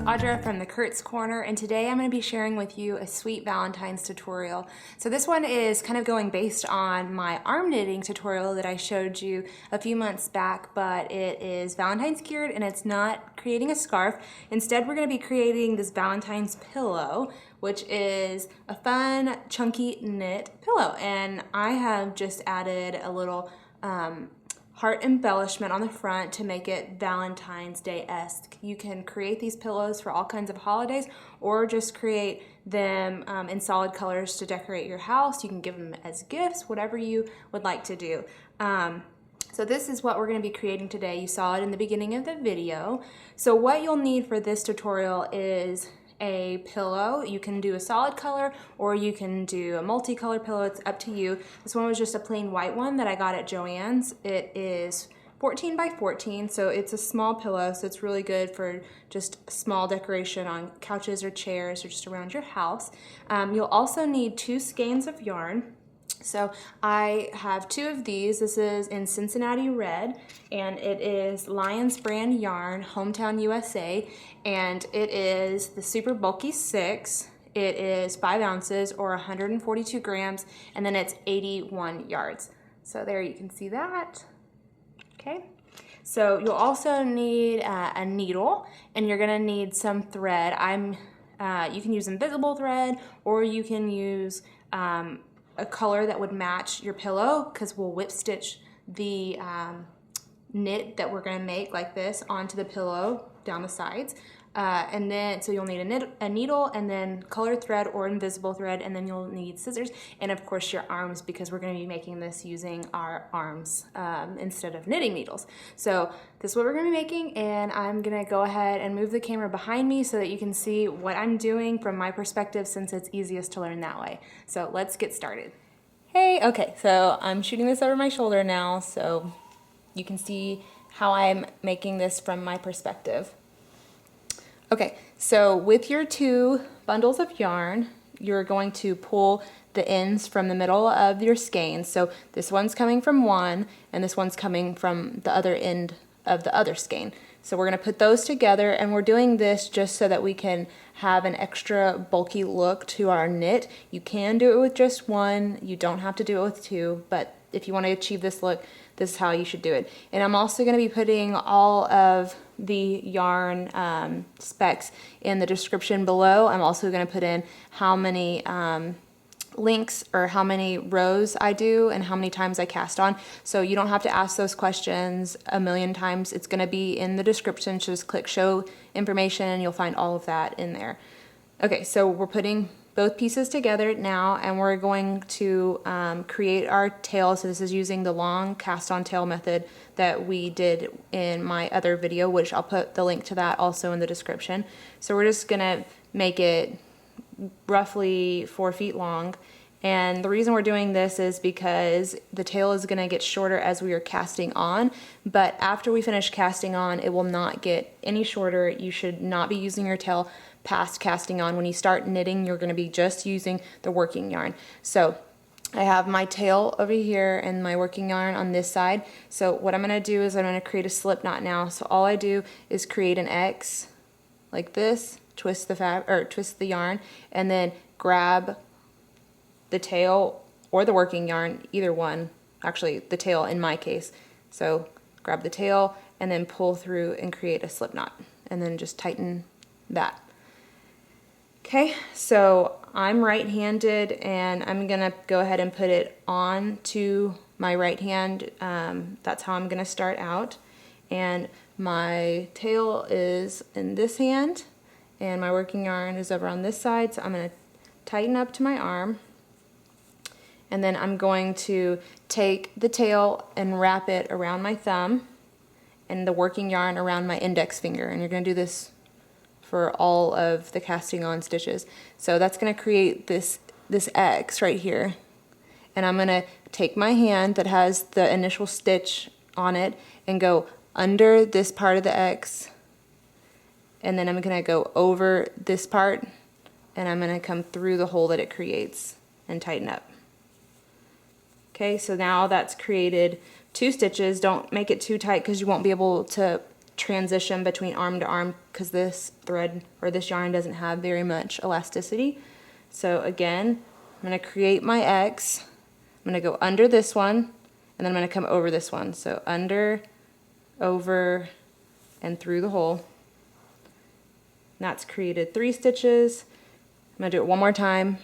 Audra from the Kurt's Corner, and today I'm going to be sharing with you a sweet Valentine's tutorial. So this one is kind of going based on my arm knitting tutorial that I showed you a few months back, but it is Valentine's geared and it's not creating a scarf. Instead, we're going to be creating this Valentine's pillow, which is a fun, chunky knit pillow. And I have just added a little heart embellishment on the front to make it Valentine's Day-esque. You can create these pillows for all kinds of holidays or just create them in solid colors to decorate your house. You can give them as gifts, whatever you would like to do. So this is what we're going to be creating today. You saw it in the beginning of the video. So what you'll need for this tutorial is a pillow. You can do a solid color or you can do a multicolor pillow. It's up to you. This one was just a plain white one that I got at Joann's. It is 14 by 14, so it's a small pillow, so it's really good for just small decoration on couches or chairs or just around your house. You'll also need 2 skeins of yarn. So I have 2 of these. This is in Cincinnati Red, and it is Lion's brand yarn, Hometown USA, and it is the super bulky 6. It is 5 ounces or 142 grams, and then it's 81 yards. So there you can see that. Okay. So you'll also need a needle, and you're gonna need some thread. You can use invisible thread, or you can use a color that would match your pillow, because we'll whip stitch the knit that we're going to make like this onto the pillow down the sides. And then, so you'll need a needle and then colored thread or invisible thread, and then you'll need scissors and of course your arms, because we're going to be making this using our arms instead of knitting needles. So this is what we're going to be making, and I'm going to go ahead and move the camera behind me so that you can see what I'm doing from my perspective, since it's easiest to learn that way. So let's get started. Hey, okay, so I'm shooting this over my shoulder now so you can see how I'm making this from my perspective. Okay, so with your 2 bundles of yarn, you're going to pull the ends from the middle of your skein. So this one's coming from one, and this one's coming from the other end of the other skein. So we're going to put those together, and we're doing this just so that we can have an extra bulky look to our knit. You can do it with just one. You don't have to do it with 2, but if you want to achieve this look, this is how you should do it. And I'm also going to be putting all of the yarn specs in the description below. I'm also going to put in how many links or how many rows I do and how many times I cast on, so you don't have to ask those questions a million times. It's going to be in the description. Just click show information and you'll find all of that in there. Okay, so we're putting both pieces together now, and we're going to create our tail. So this is using the long cast on tail method that we did in my other video, which I'll put the link to that also in the description. So we're just gonna make it roughly 4 feet long, and the reason we're doing this is because the tail is going to get shorter as we are casting on, but after we finish casting on, it will not get any shorter. You should not be using your tail past casting on. When you start knitting, you're going to be just using the working yarn. So I have my tail over here and my working yarn on this side. So what I'm going to do is I'm going to create a slip knot now. So all I do is create an X like this, twist the yarn, and then grab the tail or the working yarn, either one, actually the tail in my case. So grab the tail and then pull through and create a slip knot, and then just tighten that. Okay, so I'm right-handed, and I'm gonna go ahead and put it on to my right hand. That's how I'm gonna start out, and my tail is in this hand and my working yarn is over on this side. So I'm going to tighten up to my arm, and then I'm going to take the tail and wrap it around my thumb and the working yarn around my index finger, and you're going to do this for all of the casting on stitches. So that's going to create this X right here, and I'm going to take my hand that has the initial stitch on it and go under this part of the X, and then I'm going to go over this part, and I'm going to come through the hole that it creates and tighten up. Okay, so now that's created 2 stitches. Don't make it too tight because you won't be able to transition between arm to arm because this thread or this yarn doesn't have very much elasticity. So again, I'm going to create my X. I'm going to go under this one, and then I'm going to come over this one. So under, over, and through the hole. And that's created 3 stitches. I'm going to do it one more time.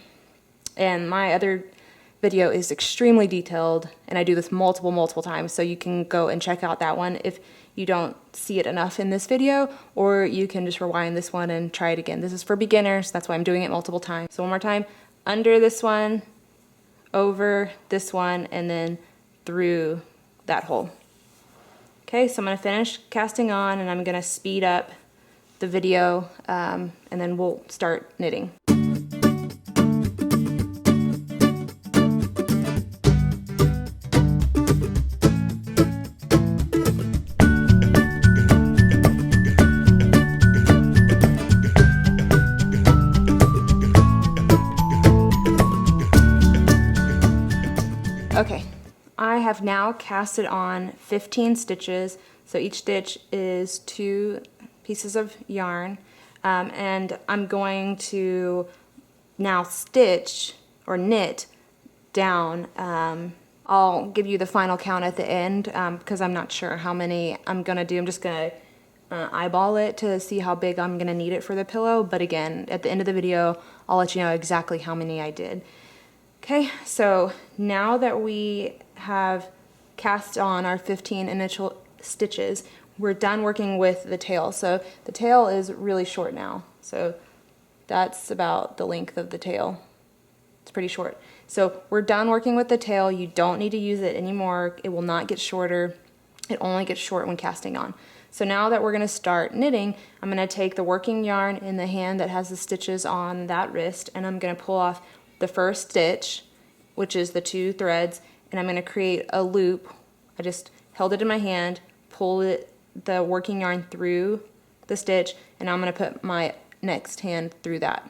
And my other video is extremely detailed, and I do this multiple times, so you can go and check out that one if you don't see it enough in this video, or you can just rewind this one and try it again. This is for beginners, that's why I'm doing it multiple times. So one more time, under this one, over this one, and then through that hole. Okay, so I'm going to finish casting on, and I'm going to speed up the video, and then we'll start knitting. Okay, I have now casted on 15 stitches, so each stitch is 2 pieces of yarn, and I'm going to now stitch or knit down. I'll give you the final count at the end because I'm not sure how many I'm going to do. I'm just going to eyeball it to see how big I'm going to need it for the pillow, but again, at the end of the video, I'll let you know exactly how many I did. Okay, so now that we have cast on our 15 initial stitches, we're done working with the tail. So the tail is really short now. So that's about the length of the tail. It's pretty short. So we're done working with the tail. You don't need to use it anymore. It will not get shorter. It only gets short when casting on. So now that we're going to start knitting, I'm going to take the working yarn in the hand that has the stitches on that wrist, and I'm going to pull off the first stitch, which is the 2 threads, and I'm going to create a loop. I just held it in my hand, pulled the working yarn through the stitch, and I'm going to put my next hand through that.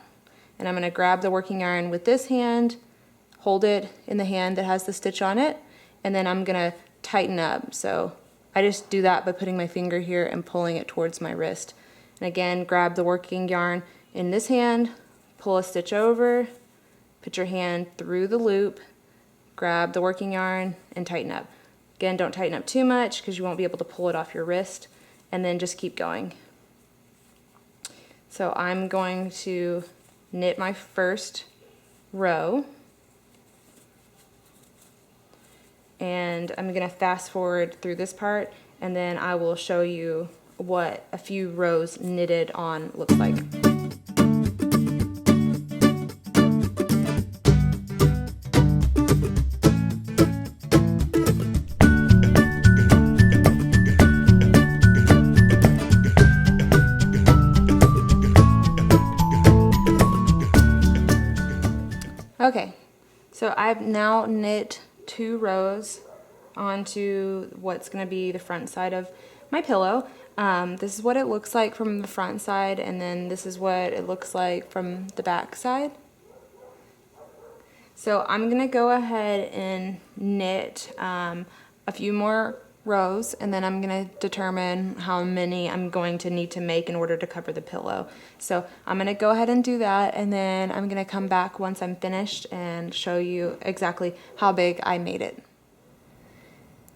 And I'm going to grab the working yarn with this hand, hold it in the hand that has the stitch on it, and then I'm going to tighten up. So I just do that by putting my finger here and pulling it towards my wrist. And again, grab the working yarn in this hand, pull a stitch over, put your hand through the loop, grab the working yarn, and tighten up. Again, don't tighten up too much because you won't be able to pull it off your wrist, and then just keep going. So I'm going to knit my first row, and I'm going to fast forward through this part, and then I will show you what a few rows knitted on looks like. Okay, so I've now knit 2 rows onto what's going to be the front side of my pillow. This is what it looks like from the front side, and then this is what it looks like from the back side. So I'm going to go ahead and knit a few more rows, and then I'm going to determine how many I'm going to need to make in order to cover the pillow. So I'm going to go ahead and do that, and then I'm going to come back once I'm finished and show you exactly how big I made it.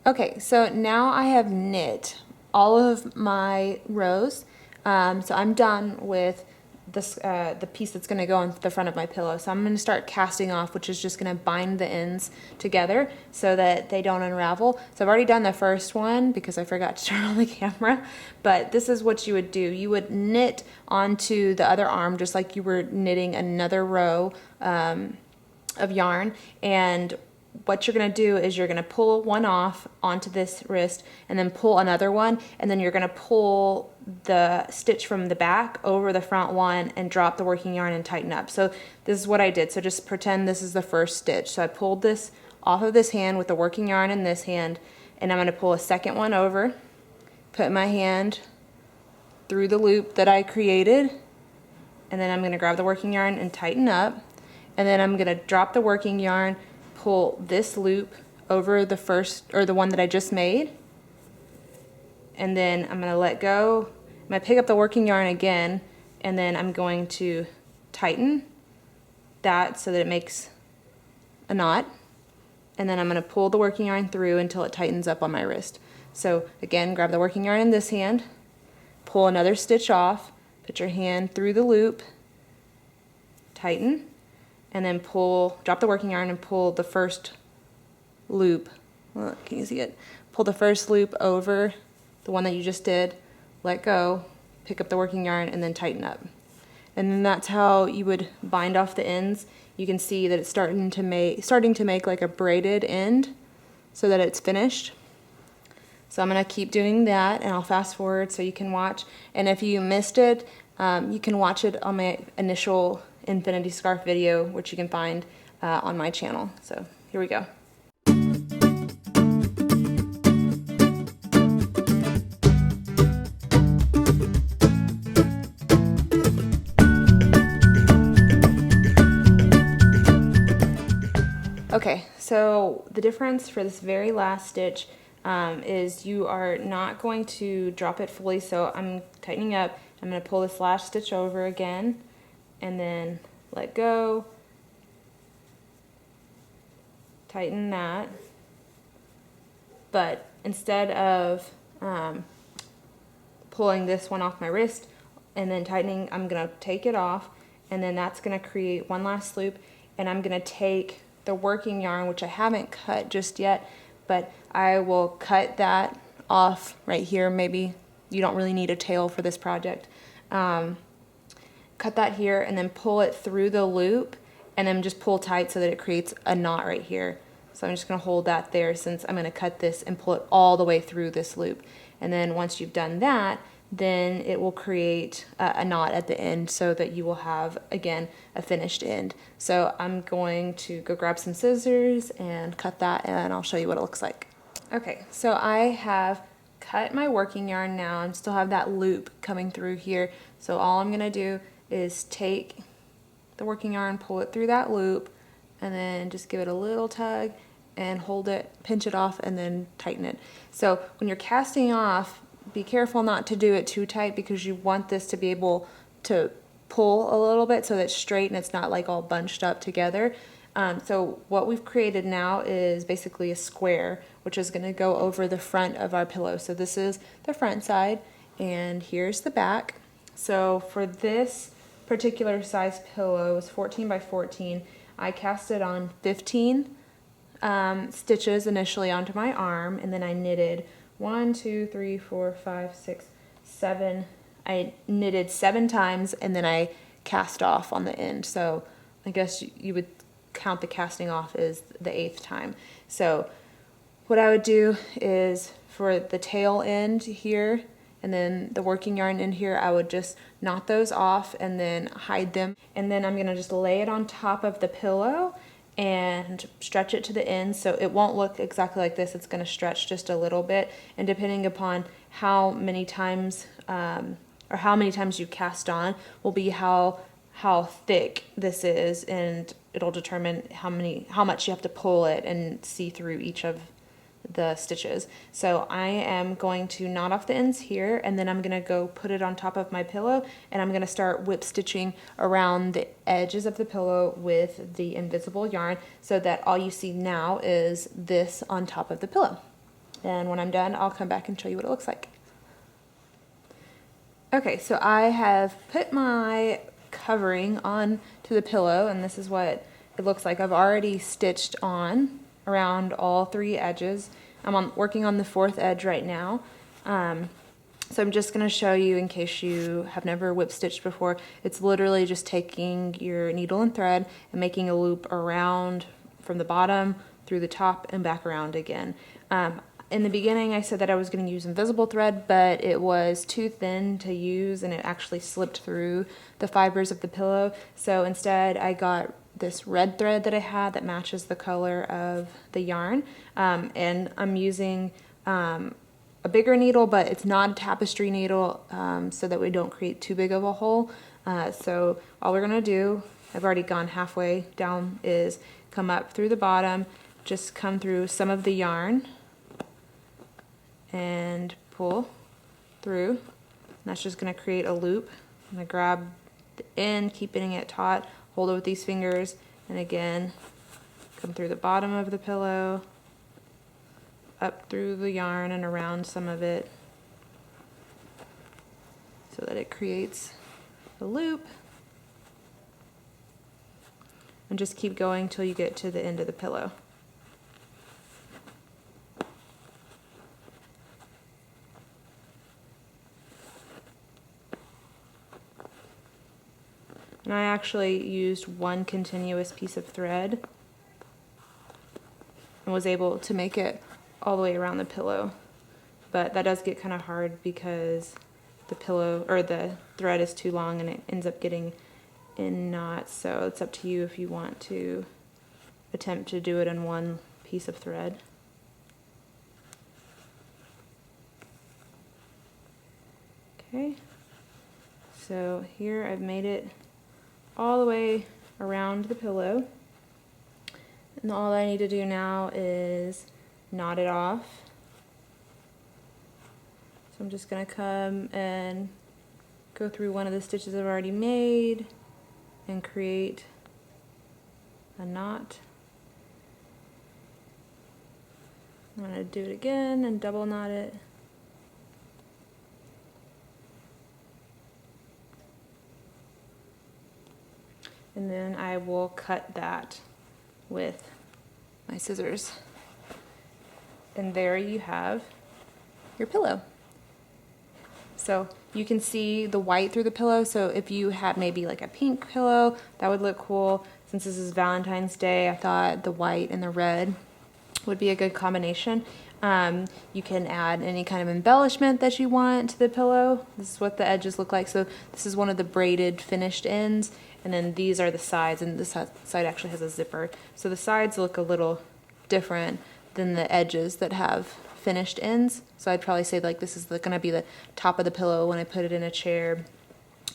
Okay, so now I have knit all of my rows, so I'm done with this, the piece that's going to go on the front of my pillow. So I'm going to start casting off, which is just going to bind the ends together so that they don't unravel. So I've already done the first one because I forgot to turn on the camera, but this is what you would do. You would knit onto the other arm just like you were knitting another row of yarn, and what you're going to do is you're going to pull one off onto this wrist and then pull another one, and then you're going to pull the stitch from the back over the front one and drop the working yarn and tighten up. So this is what I did. So just pretend this is the first stitch. So I pulled this off of this hand with the working yarn in this hand, and I'm going to pull a second one over, put my hand through the loop that I created, and then I'm going to grab the working yarn and tighten up, and then I'm going to drop the working yarn, pull this loop over the first, or the one that I just made, and then I'm going to let go. I'm going to pick up the working yarn again, and then I'm going to tighten that so that it makes a knot, and then I'm going to pull the working yarn through until it tightens up on my wrist. So again, grab the working yarn in this hand, pull another stitch off, put your hand through the loop, tighten, and then pull, drop the working yarn and pull the first loop. Look, can you see it? Pull the first loop over the one that you just did, let go, pick up the working yarn, and then tighten up. And then that's how you would bind off the ends. You can see that it's starting to make like a braided end so that it's finished. So I'm going to keep doing that, and I'll fast forward so you can watch. And if you missed it, you can watch it on my initial infinity scarf video, which you can find on my channel. So here we go. Okay, so the difference for this very last stitch is you are not going to drop it fully, so I'm tightening up. I'm going to pull this last stitch over again and then let go, tighten that, but instead of pulling this one off my wrist and then tightening, I'm going to take it off, and then that's going to create one last loop, and I'm going to take the working yarn, which I haven't cut just yet, but I will cut that off right here. Maybe you don't really need a tail for this project. Cut that here and then pull it through the loop, and then just pull tight so that it creates a knot right here. So I'm just going to hold that there since I'm going to cut this and pull it all the way through this loop. And then once you've done that, then it will create a knot at the end so that you will have, again, a finished end. So I'm going to go grab some scissors and cut that, and I'll show you what it looks like. Okay, so I have cut my working yarn now and still have that loop coming through here. So all I'm gonna do is take the working yarn, pull it through that loop, and then just give it a little tug and hold it, pinch it off, and then tighten it. So when you're casting off, be careful not to do it too tight because you want this to be able to pull a little bit so that it's straight and it's not like all bunched up together. So what we've created now is basically a square, which is going to go over the front of our pillow. So this is the front side, and here's the back. So for this particular size pillow, it's 14 by 14. I cast it on 15 stitches initially onto my arm, and then I knitted 1, 2, 3, 4, 5, 6, 7. I knitted 7 times, and then I cast off on the end. So I guess you would count the casting off as the 8th time. So what I would do is for the tail end here and then the working yarn in here, I would just knot those off and then hide them. And then I'm going to just lay it on top of the pillow and stretch it to the end, so it won't look exactly like this. It's going to stretch just a little bit, and depending upon how many times or how many times you cast on will be how thick this is, and it'll determine how much you have to pull it and see through each of the stitches. So I am going to knot off the ends here, and then I'm going to go put it on top of my pillow, and I'm going to start whip stitching around the edges of the pillow with the invisible yarn so that all you see now is this on top of the pillow. And when I'm done, I'll come back and show you what it looks like. Okay, so I have put my covering on to the pillow, and this is what it looks like. I've already stitched on around all 3 edges. I'm working on the 4th edge right now. So I'm just going to show you in case you have never whip stitched before. It's literally just taking your needle and thread and making a loop around from the bottom through the top and back around again. In the beginning I said that I was going to use invisible thread, but it was too thin to use and it actually slipped through the fibers of the pillow. So instead I got this red thread that I had that matches the color of the yarn, and I'm using a bigger needle, but it's not a tapestry needle, so that we don't create too big of a hole. So all we're gonna do, I've already gone halfway down, is come up through the bottom, just come through some of the yarn and pull through. And that's just going to create a loop. I'm going to grab the end, keeping it taut, hold it with these fingers, and again, come through the bottom of the pillow, up through the yarn and around some of it so that it creates a loop. And just keep going till you get to the end of the pillow. And I actually used one continuous piece of thread and was able to make it all the way around the pillow. But that does get kind of hard because the pillow or the thread is too long and it ends up getting in knots. So it's up to you if you want to attempt to do it in one piece of thread. Okay, so here I've made it all the way around the pillow, and all I need to do now is knot it off. So I'm just going to come and go through one of the stitches I've already made and create a knot. I'm going to do it again and double knot it. And then I will cut that with my scissors. And there you have your pillow. So you can see the white through the pillow, so if you had maybe like a pink pillow, that would look cool. Since this is Valentine's Day, I thought the white and the red would be a good combination. You can add any kind of embellishment that you want to the pillow. This is what the edges look like. So this is one of the braided finished ends, and then these are the sides, and this side actually has a zipper. So the sides look a little different than the edges that have finished ends. So I'd probably say like this is going to be the top of the pillow when I put it in a chair,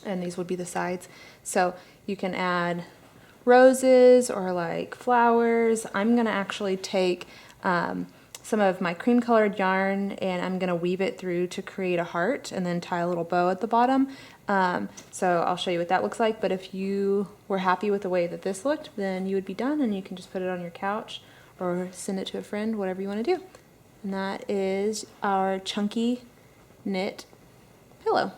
and these would be the sides. So you can add roses or like flowers. I'm going to actually take some of my cream colored yarn and I'm going to weave it through to create a heart and then tie a little bow at the bottom. So I'll show you what that looks like, but if you were happy with the way that this looked, then you would be done and you can just put it on your couch or send it to a friend, whatever you want to do. And that is our chunky knit pillow.